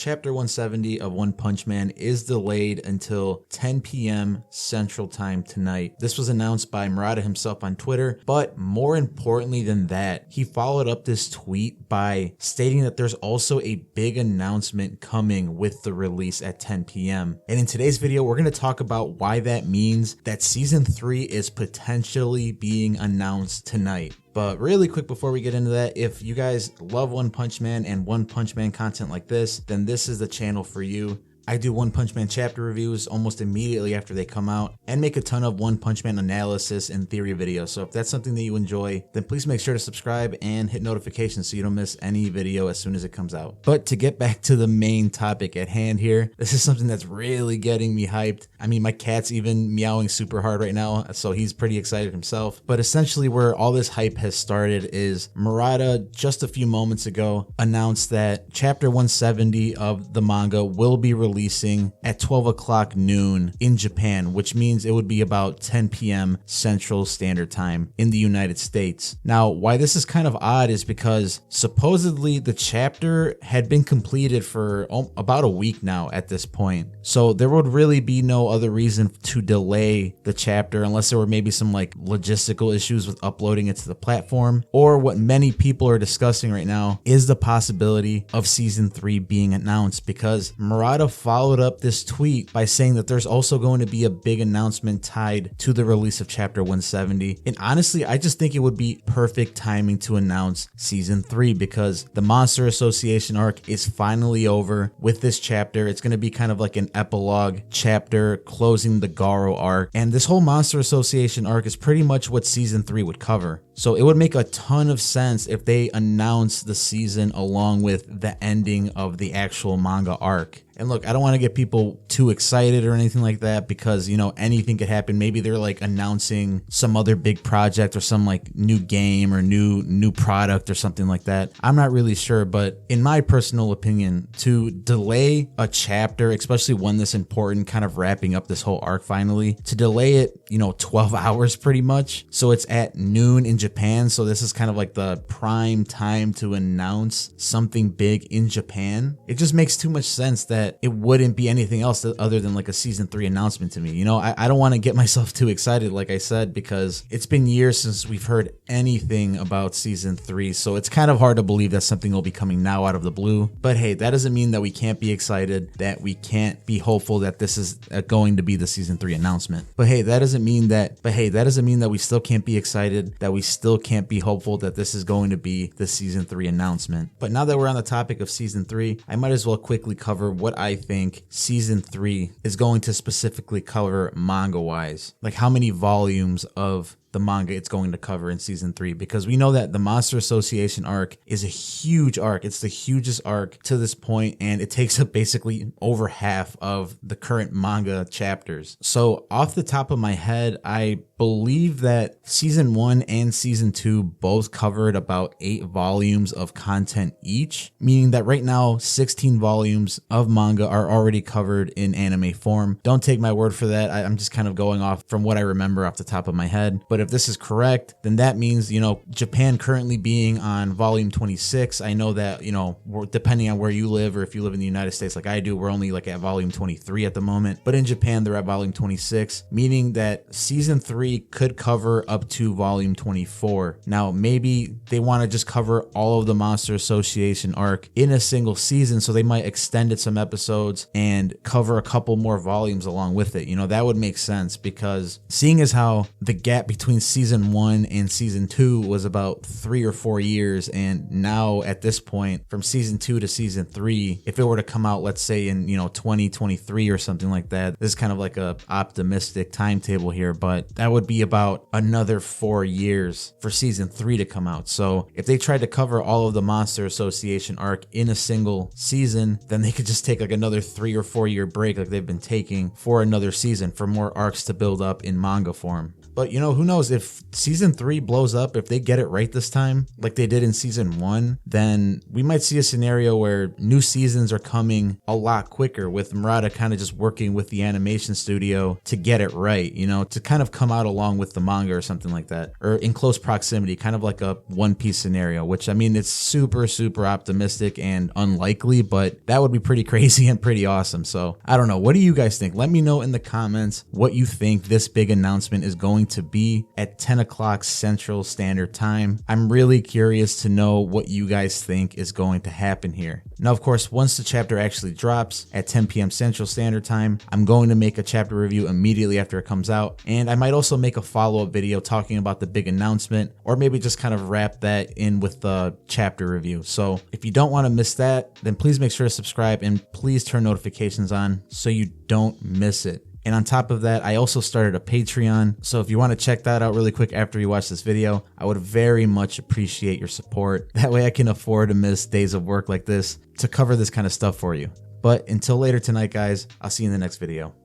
Chapter 170 of One Punch Man is delayed until 10 p.m. Central Time tonight. This was announced by Murata himself on Twitter, but more importantly than that, he followed up this tweet by stating that there's also a big announcement coming with the release at 10 p.m. And in today's video, we're going to talk about why that means that Season 3 is potentially being announced tonight. But really quick before we get into that, if you guys love One Punch Man and One Punch Man content like this, then this is the channel for you. I do One Punch Man chapter reviews almost immediately after they come out and make a ton of One Punch Man analysis and theory videos. So if that's something that you enjoy, then please make sure to subscribe and hit notifications so you don't miss any video as soon as it comes out. But to get back to the main topic at hand here, this is something that's really getting me hyped. I mean, my cat's even meowing super hard right now, so he's pretty excited himself. But essentially where all this hype has started is Murata just a few moments ago announced that chapter 170 of the manga will be releasing at 12 o'clock noon in Japan, which means it would be about 10 p.m. Central Standard Time in the United States. Now, why this is kind of odd is because supposedly the chapter had been completed for about a week now at this point. So there would really be no other reason to delay the chapter unless there were maybe some like logistical issues with uploading it to the platform, or what many people are discussing right now is the possibility of season 3 being announced, because Murata followed up this tweet by saying that there's also going to be a big announcement tied to the release of chapter 170. And honestly, I just think it would be perfect timing to announce season 3 because the Monster Association arc is finally over with this chapter. It's going to be kind of like an epilogue chapter closing the Garo arc. And this whole Monster Association arc is pretty much what season 3 would cover. So it would make a ton of sense if they announce the season along with the ending of the actual manga arc. And look, I don't want to get people too excited or anything like that because, you know, anything could happen. Maybe they're like announcing some other big project or some like new game or new product or something like that. I'm not really sure, but in my personal opinion, to delay a chapter, especially one this important, kind of wrapping up this whole arc finally, to delay it, 12 hours pretty much. So it's at noon in Japan. So this is kind of like the prime time to announce something big in Japan. It just makes too much sense that it wouldn't be anything else other than like a season 3 announcement to me. I don't want to get myself too excited, like I said, because it's been years since we've heard anything about season 3. So it's kind of hard to believe that something will be coming now out of the blue. But hey, that doesn't mean that we can't be excited, that we can't be hopeful that this is going to be the season 3 announcement. But hey, that doesn't mean that we still can't be excited, that we still can't be hopeful that this is going to be the season 3 announcement. But now that we're on the topic of season 3, I might as well quickly cover what I think season 3 is going to specifically cover manga wise. Like how many volumes of the manga it's going to cover in season 3, because we know that the Monster Association arc is a huge arc. It's the hugest arc to this point, and it takes up basically over half of the current manga chapters. So off the top of my head, I believe that season 1 and season 2 both covered about 8 volumes of content each, meaning that right now 16 volumes of manga are already covered in anime form. Don't take my word for that. I'm just kind of going off from what I remember off the top of my head. But if this is correct, then that means, Japan currently being on volume 26. I know that, depending on where you live, or if you live in the United States like I do, we're only like at volume 23 at the moment. But in Japan, they're at volume 26, meaning that season 3 could cover up to volume 24. Now, maybe they want to just cover all of the Monster Association arc in a single season, so they might extend it some episodes and cover a couple more volumes along with it. That would make sense, because seeing as how the gap between season 1 and season 2 was about 3 or 4 years, and now at this point from season 2 to season 3, if it were to come out, let's say in 2023 or something like that, this is kind of like a optimistic timetable here, but that would be about another 4 years for season 3 to come out. So if they tried to cover all of the Monster Association arc in a single season, then they could just take like another 3 or 4 year break like they've been taking for another season for more arcs to build up in manga form. But you know, who knows, if season 3 blows up, if they get it right this time, like they did in season 1, then we might see a scenario where new seasons are coming a lot quicker, with Murata kind of just working with the animation studio to get it right, you know, to kind of come out along with the manga or something like that, or in close proximity, kind of like a One Piece scenario, which I mean, it's super optimistic and unlikely, but that would be pretty crazy and pretty awesome. So I don't know, what do you guys think? Let me know in the comments what you think this big announcement is going to be at 10 o'clock Central Standard Time. I'm really curious to know what you guys think is going to happen here. Now, of course, once the chapter actually drops at 10 p.m. Central Standard Time, I'm going to make a chapter review immediately after it comes out, and I might also make a follow-up video talking about the big announcement, or maybe just kind of wrap that in with the chapter review. So if you don't want to miss that, then please make sure to subscribe and please turn notifications on so you don't miss it. And on top of that, I also started a Patreon. So if you want to check that out really quick after you watch this video, I would very much appreciate your support. That way I can afford to miss days of work like this to cover this kind of stuff for you. But until later tonight, guys, I'll see you in the next video.